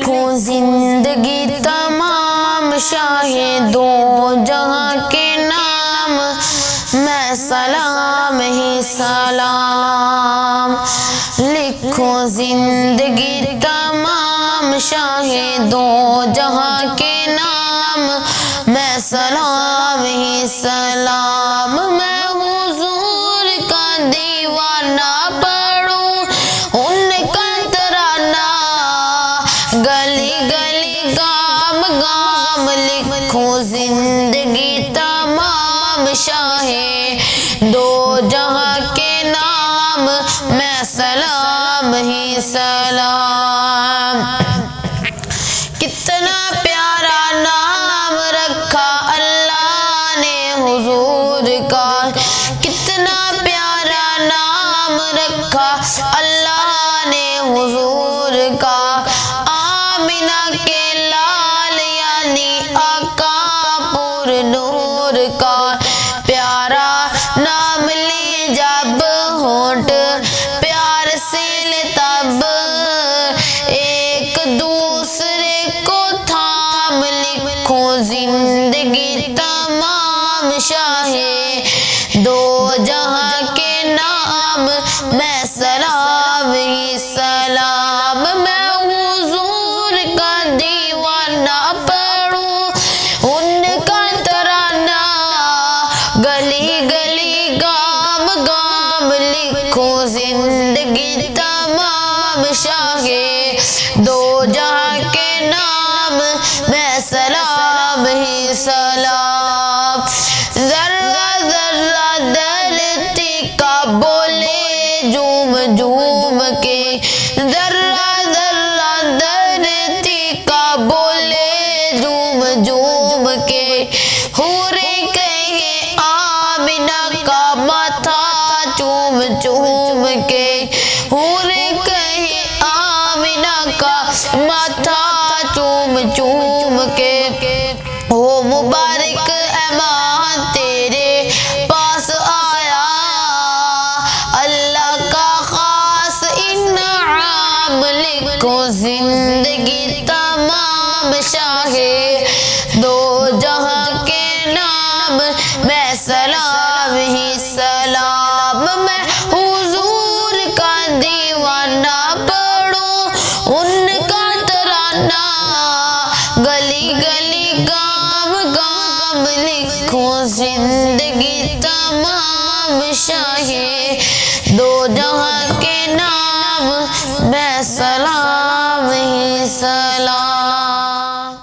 لکھوں زندگی تمام شاہ دو جہاں کے نام، میں سلام ہی سلام. لکھوں زندگی تمام شاہ دو جہاں کے نام، میں سلام ہی سلام. میں حضور کا دیوانہ پڑھوں ان کا ترانہ، گلی گلی گام گام لکھوں زندگی تمام شاہ دو جہاں کے نام، میں سلام ہی سلام. کتنا پیارا نام رکھا اللہ نے حضور کا، کتنا پیارا نام رکھا اللہ نے حضور کا. آمینہ کے لال یعنی آقا پر نور کا، پیارا نام لے جب ہونٹ پیار سے تب، ایک دوسرے کو تھام لکھوں زندگی تمام شاہ دو جہاں کے نام، میں سلام ہی سلام. میں حضور کا دیوانہ پڑھوں ان کا ترانہ، گلی گلی گام گام لکھوں زندگی تمام شاہ دو جہاں کے نام، میں سلام ہی سلام. ذرہ ذرہ دھرتی کا بولے جھوم جھوم کے، ذرہ ذرہ دھرتی کا بولے جھوم جھوم کے. حوریں کہیں آمینہ کا ماتھا چوم چوم کے، حوریں کہیں آمینہ کا ماتھا چوم چوم کے. وہ مبارک ایمان تیرے پاس آیا، اللہ کا خاص انعام لکھوں زندگی تمام شاہ دو جہاں کے نام، میں سلام ہی سلام. میں حضور کا دیوانہ پڑھوں ان کا ترانہ، گلی گلی گام گام لکھوں زندگی تمام شاہ دو جہاں کے نام، میں سلام ہی سلام.